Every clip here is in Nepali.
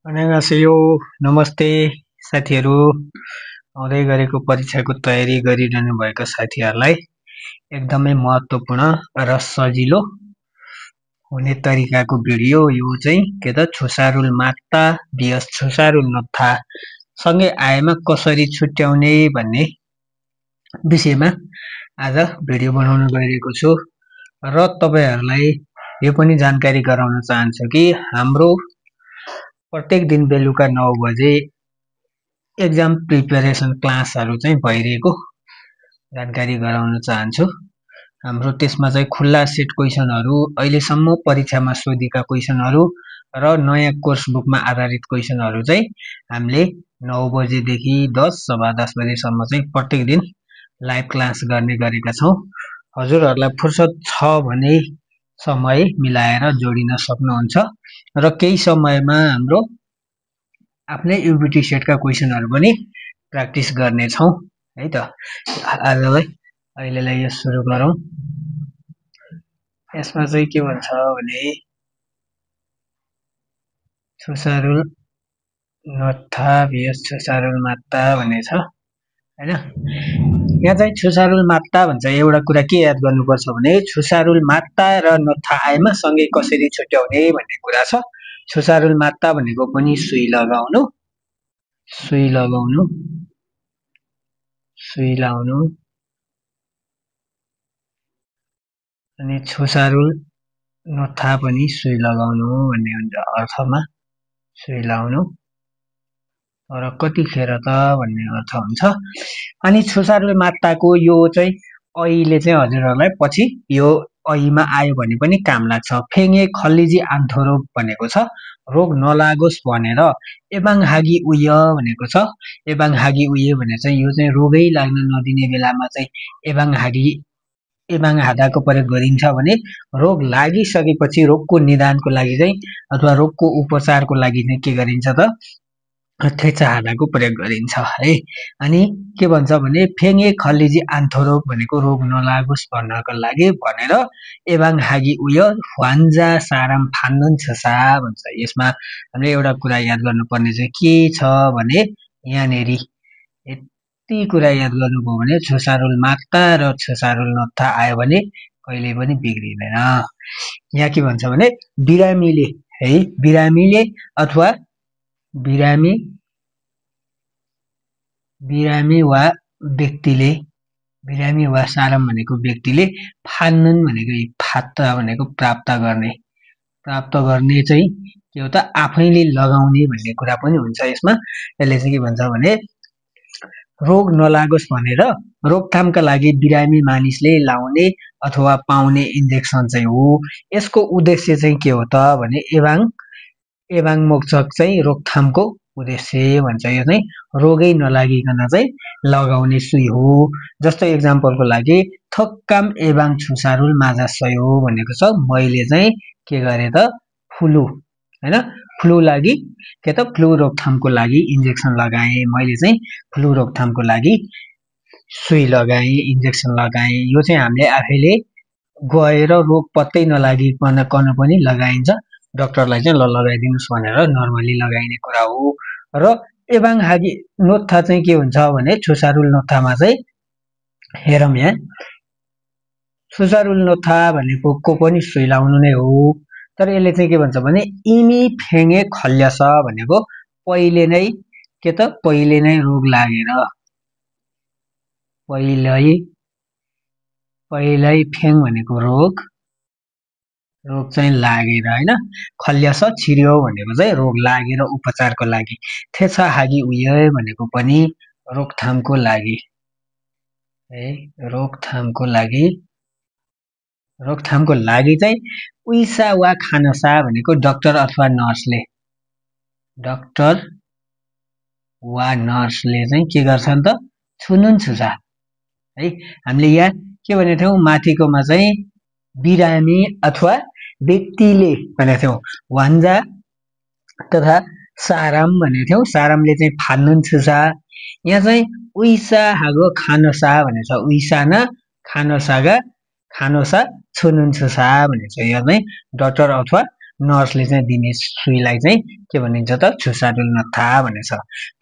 안녕하세요। नमस्ते साथीहरू। आउँदै गरेको परीक्षाको तयारी गरिरहनु भएको साथीहरूलाई एकदमै महत्त्वपूर्ण र सजिलो हुने तरिकाको भिडियो यो चाहिँ के त छुसारुल मात्रा बियस छुसारुल नत्था सँगै आएमा कसरी छुट्याउने भन्ने विषयमा आज भिडियो बनाउन गइरहेको छु र तपाईहरुलाई यो पनि जानकारी गराउन चाहन्छु कि हाम्रो प्रत्येक दिन बेलुका 9 बजे एक्जाम प्रिपरेसन क्लासहरु चाहिँ भइरहेको जानकारी गराउन चाहन्छु। हाम्रो त्यसमा चाहिँ खुल्ला सेट क्वेशनहरु अहिलेसम्म परीक्षामा सोधिएका क्वेशनहरु र नयाँ कोर्स बुकमा आधारित क्वेशनहरु चाहिँ हामीले 9 बजेदेखि 10:15 बजेसम्म चाहिँ प्रत्येक दिन लाइभ क्लास गर्ने गरेका छौं। हजुरहरुलाई फुर्सद छ भने समय मिलाएर जोडिन सक्नुहुन्छ र केही समयमा हाम्रो आफ्नै युबिटी सेटका क्वेशनहरु पनि प्र्याक्टिस गर्ने छौं है त। आजलाई अहिलेलाई यो सुरु गरौं। यसमा चाहिँ के भन्छ भने छुसारुल नत्था बियस छुसारुल मात्रा भन्ने छ हैन। यहाँ चाहिँ छुसारुल मात्रा भन्छ एउटा कुरा के याद गर्नुपर्छ भने छुसारुल मात्रा र नत्था आएमा सँगै कसरी छुट्याउने भन्ने कुरा छ। छुसारुल मात्रा भनेको पनि सुई लगाउनु सुई लाउनु अनि छुसारुल नत्था पनि सुई लगाउनु भन्ने हुन्छ अर्थमा सुई लाउनु र कतिखेर त भन्ने अर्थ हुन्छ। अनि छुसारुल मात्राको यो चाहिँ अहिले चाहिँ हजुरहरुलाई पछि यो ऐमा आयो भने पनि काम लाग्छ। फेङे खल्लिजी आन्थोरो भनेको छ रोग नलागोस् भनेर एबाङ हागी उय भनेको छ। एबाङ हागी उय भने चाहिँ यो चाहिँ रोगै लाग्न नदिने बेलामा चाहिँ एबाङ हादाको प्रयोग गरिन्छ भने रोग लागिसकेपछि रोगको निदानको लागि चाहिँ अथवा रोगको उपचारको लागि चाहिँ के गरिन्छ त थेचा हादाको प्रयोग गरिन्छ है। अनि के भन्छ भने फेङे खल्लिजी आन्थोरो भनेको रोग नलागोस् भन्नको लागि भनेर एबाङ हागी उय ह्वान्जा साराम फान्नन छसा भन्छ। यसमा हामीले एउटा कुरा याद गर्नुपर्ने चाहिँ के छ भने यहाँनेरि यति कुरा याद गर्नुभयो भने छुसारुल मात्रा र छुसारुल नत्था आयो भने कहिले पनि बिग्रिदैन। यहाँ के भन्छ भने बिरामीले है बिरामीले अथवा बिरामी वा व्यक्तिले बिरामी वा सारम भनेको व्यक्तिले फान्नन भनेको फात्ता भनेको प्राप्त गर्ने चाहिँ के हो त आफैले लगाउने भन्ने कुरा पनि हुन्छ यसमा। यसले चाहिँ के भन्छ भने रोग नलागोस् भनेर रोकथामका लागि बिरामी मानिसले लाउने अथवा पाउने इन्जेक्सन चाहिँ हो। यसको उद्देश्य चाहिँ के हो त भने एबाङ मोक्षक चाहिँ रोकथामको उद्देश्य भन्छ। यो चाहिँ रोगै नलागिकन चाहिँ लगाउने सुई हो। जस्तो एक्जाम्पलको लागि थोक्काम एबाङ छुसारुल माझा सयो भनेको छ। मैले चाहिँ के गरे त फ्लू हैन फ्लू लागि के त फ्लू रोकथामको लागि इन्जेक्सन लगाए। मैले चाहिँ फ्लू रोकथामको लागि सुई लगाए इन्जेक्सन लगाए। यो चाहिँ हामीले आफैले गएर रोग पत्तै नलागिकन पनि लगाइन्छ। डाक्टरलाई चाहिँ ल लगाइदिनुस् भनेर नर्मली लगाइने कुरा हो। र एबाङ हागी नत्था चाहिँ के हुन्छ भने छुसारुल नत्थामा चाहिँ हेरौँ यहाँ छुसारुल नत्था भनेको को पनि सुई लाउनु नै हो। तर यसले चाहिँ के भन्छ भने इमी फेङे खल्यस भनेको पहिले नै के त पहिले नै रोग लागेर पहिलै फेङ भनेको रोग चाहिँ लागेर हैन खल्यस छिर्यो भनेको चाहिँ रोग लागेर उपचारको लागि। थेचा हागी उय भनेको पनि रोकथामको लागि है रोकथामको लागि चाहिँ उइसा वा खानसा भनेको डाक्टर अथवा नर्सले चाहिँ के गर्छन् त छुनुन छुसा है। हामीले यहाँ के भनेको थियौं माथिकोमा चाहिँ बिरामी अथवा व्यक्तिले भनेको थियौं वान्जा तथा साराम भनेको थियौं। सारामले चाहिँ फान्नुन छुसा। यहाँ चाहिँ उइसा हागो खानसा भनेको छ। उइसा न खानसागा खानसा छुनुन छुसा भनेको छ। यहाँ चाहिँ डाक्टर अथवा नर्सले चाहिँ दिने सुईलाई चाहिँ के भनिन्छ त छुसारुल नत्था भनेछ।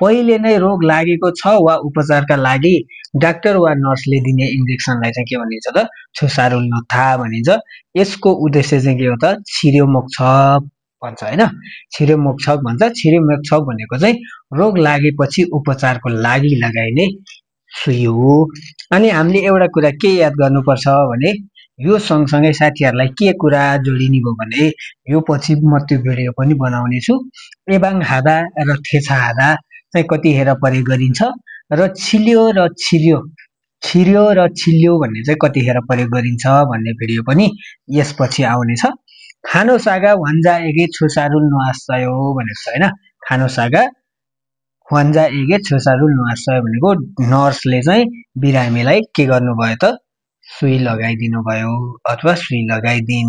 पहिले नै रोग लागेको छ वा उपचारका लागि डाक्टर वा नर्सले दिने इन्जेक्सनलाई चाहिँ के भनिन्छ त छुसारुल नत्था भनिन्छ। यसको उद्देश्य चाहिँ के हो त छिर्योमोक्षक भन्छ हैन, छिर्योमोक्षक भन्छ। छिर्योमोक्षक भनेको चाहिँ रोग लागेपछि उपचारको लागि लगाइने सुई हो। अनि हामीले एउटा कुरा के याद गर्नुपर्छ भने यो सँगसँगै साथीहरूलाई के कुरा जोडिने भयो भने यो पछि म त्यो भिडियो पनि बनाउने छु। एबाङ हादा र थेछा हादा चाहिँ कतिखेर प्रयोग गरिन्छ र छिल्यो र छिल्यो भन्ने चाहिँ कतिखेर प्रयोग गरिन्छ भन्ने भिडियो पनि यसपछि आउनेछ। खानो सागा वान्जा एगे छुसारुल नुआसयो भनेको छ हैन। खानो सागा वान्जा एगे छुसारुल नुआसयो भनेको नर्सले चाहिँ बिरामीलाई के गर्नुभयो त सुई लगाइदिनु भयो अथवा सुई लगाइदिन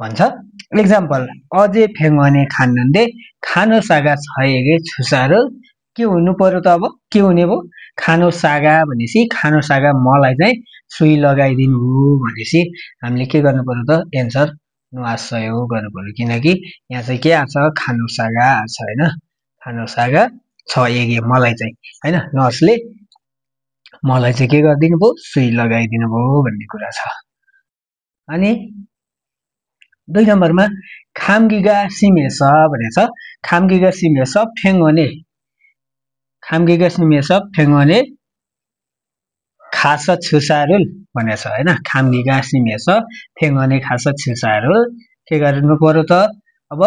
भन्छ। एक्जाम्पल अझै फेङ्गने खान्नन्दे खानो सागा छएगे छुसारुल के हुनु पर्यो त अब के हुने भयो खानो सागा भनेपछि खानो सागा मलाई चाहिँ सुई लगाइदिनु हो भनेपछि हामीले के गर्नु पर्यो त एन्सर नुआसयो गर्नु पर्यो किनकि यहाँ चाहिँ के आछ खानो सागा आछ हैन। खानो सागा छएगे मलाई चाहिँ हैन नर्सले मलाई चाहिँ के गरिदिनु भयो सुई लगाइदिनु भयो भन्ने कुरा छ। अनि 2 नम्बरमा खामगिगा सिमेस भनेछ। खामगिगा सिमेस फेङ्गने खास छुसारुल भनेछ हैन। खामगिगा सिमेस फेङ्गने खास छुसारुल के गर्नु पर्यो त अब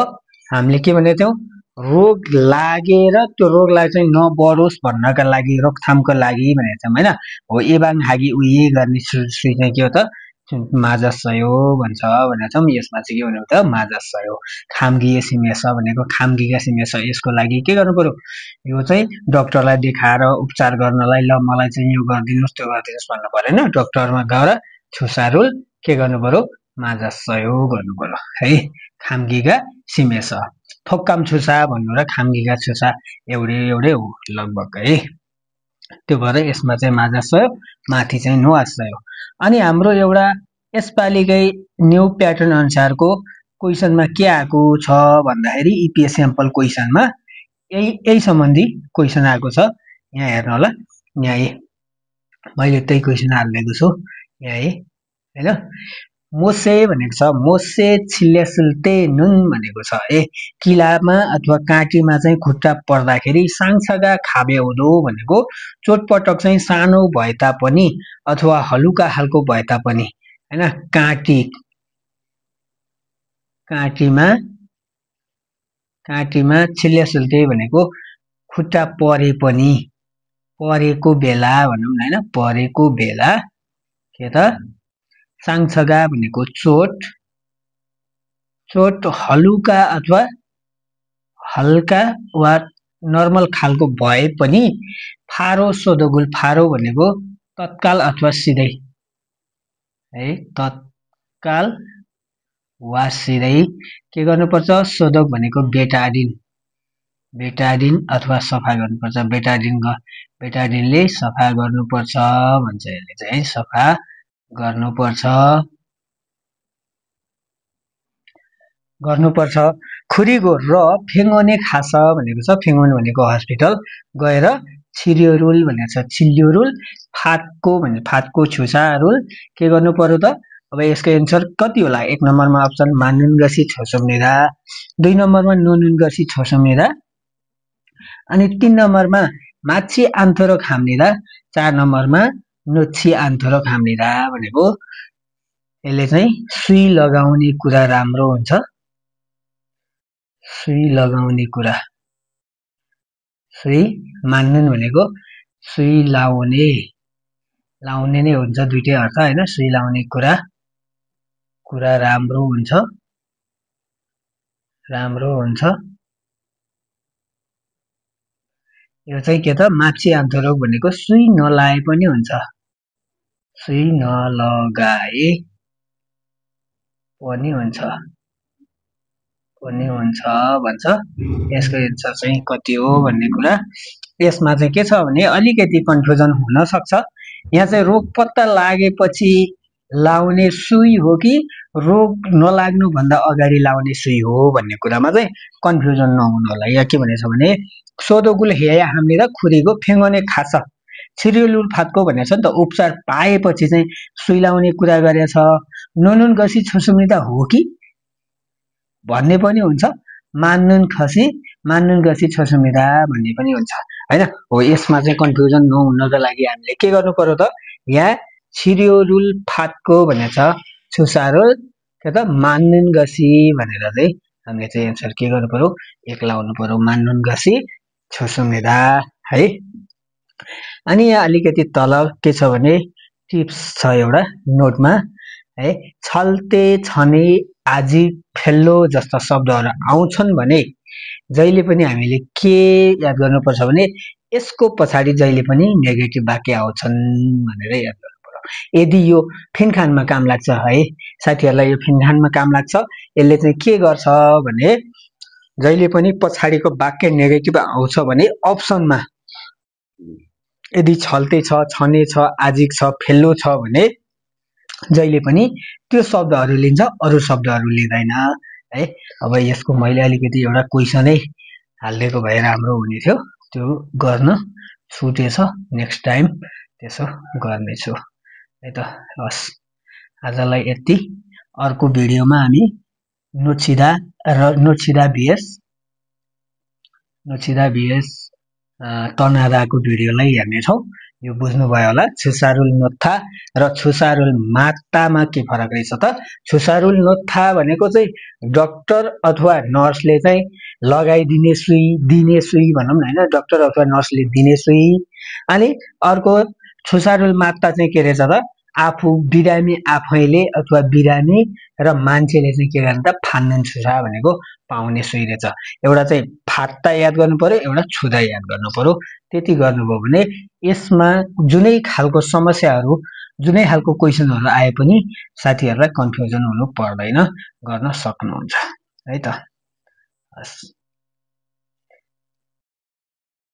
हामीले के भनेको थियौं रोग लागेर त्यो रोगलाई चाहिँ नबढोस् भन्नका लागि रोकथामको लागि भनेको छौं हैन। हो एबाङ हागी उही गर्ने सुई चाहिँ के हो त माजासयो भन्छ भनेको छौं। यसमा चाहिँ के भन्नु त माजासयो। खामगिगा सिमेस भनेको खामगिगा सिमेस यसको लागि के गर्नु पर्यो यो चाहिँ डाक्टरलाई देखाएर उपचार गर्नलाई ल मलाई चाहिँ यो गरिदिनुस् त्यो गरिदिनुस् भन्नु पर्दैन। डाक्टरमा गएर छुसारुल के गर्नु पर्यो माजासयो गर्नु पर्यो है। खामगिगा सिमेस थोक्काम छुसा भन्नु र खामगिगा छुसा एउटै हो लगभग है। त्यो भएर यसमा चाहिँ माजासयो माथि चाहिँ नुआसयो। अनि हाम्रो एउटा यसपालिकै न्यू प्याटर्न अनुसारको क्वेशनमा के आएको छ भन्दाखेरि इपिएस स्याम्पल क्वेशनमा यही सम्बन्धी क्वेशन आएको छ। यहाँ हेर्नु होला यहाँ मैले त्यही क्वेशन हालेको छु यहाँ हैन। मोसे भनेको छ मोसे छिल्ल्यासुल्ते नुन भनेको छ किलामा अथवा काँटीमा चाहिँ खुट्टा पर्दाखेरि साङछगा खाबे हुँदो भनेको चोटपटक चाहिँ सानो भए तापनि अथवा हलुका खालको भए तापनि हैन काँटीमा छिल्ल्यासुल्ते भनेको खुट्टा परे पनि परेको बेला भनौं न हैन परेको बेला के त साङछगा भनेको चोट हलुका अथवा हल्का वा नर्मल खालको भए पनि फारो सोदोगुल फारो भनेको तत्काल अथवा सिधै है तत्काल वा सिधै के गर्नुपर्छ सोदोग भनेको बेटाडिन अथवा सफा गर्नुपर्छ। बेटाडिनले सफा गर्नुपर्छ भन्छ। यसले चाहिँ सफा गर्नुपर्छ। खुरीगो र फेङ्गने खास भनेको छ। फेङ्गने भनेको हस्पिटल गएर छिर्योरुल भनेको छ। छिल्योरुल फातको छुसारुल के गर्नु पर्यो त अब यसको एन्सर कति होला 1 नम्बरमा अप्सन मानुनगसी छोसोम्नेदा 2 नम्बरमा नोनुनगसी छोसोम्नेदा अनि 3 नम्बरमा माछी आन्थोरो खाम्नेदा 4 नम्बरमा नोछि आन्थोरो खाम्नेदा भनेको यसले चाहिँ सुई लगाउने कुरा राम्रो हुन्छ। सुई लगाउने कुरा सुई मान्नुन भनेको सुई लाउने नै हुन्छ दुईटै अर्थ हैन। सुई लाउने कुरा राम्रो हुन्छ। यो चाहिँ के त माछी आन्थोरोग भनेको सुई नलाए पनि हुन्छ। सुई नलगाए पनि हुन्छ भन्छ। यसको एन्सर चाहिँ कति हो भन्ने कुरा यसमा चाहिँ के छ भने अलिकति कन्फ्युजन हुन सक्छ। यहाँ चाहिँ रोग पत्ता लागेपछि लाउने सुई हो कि रोग नलाग्नु भन्दा अगाडि लाउने सुई हो भन्ने कुरामा चाहिँ कन्फ्युजन नहुनु होला। यहाँ के भनेछ भने सोधोकुल हेया हामीले र खुरीको फेङ्गने खाछ छिरियल उल्फातको भनेको छ नि त उपचार पाएपछि चाहिँ सुई लाउने कुरा गरेछ। नुनुन गसी छुसुमिता हो कि भन्ने पनि हुन्छ, मान्नुन गसी छुसुमिता भन्ने पनि हुन्छ हैन। हो यसमा चाहिँ कन्फ्युजन नहुनको लागि हामीले के गर्नु पर्यो त यहाँ छिरियोरुल फातको भनेको छ छुसारोल के त मान्नुन गसी भनेर चाहिँ हामीले चाहिँ एन्सर के गर्नु पर्यो एक लाउनु पर्यो मान्नुन गसी छुसुमिदा है। अनि यहाँ अलिकति तल के छ भने टिप्स छ एउटा नोटमा है। छल्ते छने आजी फेल्लो जस्ता शब्दहरू आउँछन् भने जहिले पनि हामीले के याद गर्नुपर्छ भने यसको पछाडि जहिले पनि नेगेटिभ वाक्य आउँछन् भनेर याद गर्नुपर्छ। यदि यो फिनखानमा काम लाग्छ है साथीहरूलाई, यो फिनखानमा काम लाग्छ, यसले चाहिँ के गर्छ भने जहिले पनि पछाडिको वाक्य नेगेटिभ आउँछ भने अप्सनमा यदि छल्ते छ, छने छ, आजिक छ, फेल्लो छ भने जहिले पनि त्यो शब्दहरू लिन्छ, अरू शब्दहरू लिँदैन है। अब यसको मैले अलिकति एउटा क्वेसनै हालिदिएको भए राम्रो हुने थियो, त्यो गर्न छुटेछ, नेक्स्ट टाइम त्यसो गर्नेछु है त। हस् आजलाई यति। अर्को भिडियोमा हामी नोटसिदा भिएस तनादाको भिडियोलाई हेर्नेछौँ। यो बुझ्नुभयो होला। छुसारुल नोत्था र छुसारुल मात्तामा के फरक रहेछ त। छुसारुल नोत्था भनेको चाहिँ डाक्टर अथवा नर्सले चाहिँ लगाइदिने सुई, दिने सुई भनौँ न हैन, डाक्टर अथवा नर्सले दिने सुई। अनि अर्को छुसारुल मात्ता चाहिँ के रहेछ त आफू बिरामी आफैले अथवा बिरामी र मान्छेले चाहिँ के गर्ने त फान्नुन छुसा भनेको पाउने सुई रहेछ। एउटा चाहिँ फात्ता याद गर्नु पर्यो, एउटा छुदा याद गर्नु पर्यो। त्यति गर्नुभयो भने यसमा जुनै खालको समस्याहरू, जुनै खालको क्वेसनहरू आए पनि साथीहरूलाई कन्फ्युजन हुनु पर्दैन, गर्न सक्नुहुन्छ है त।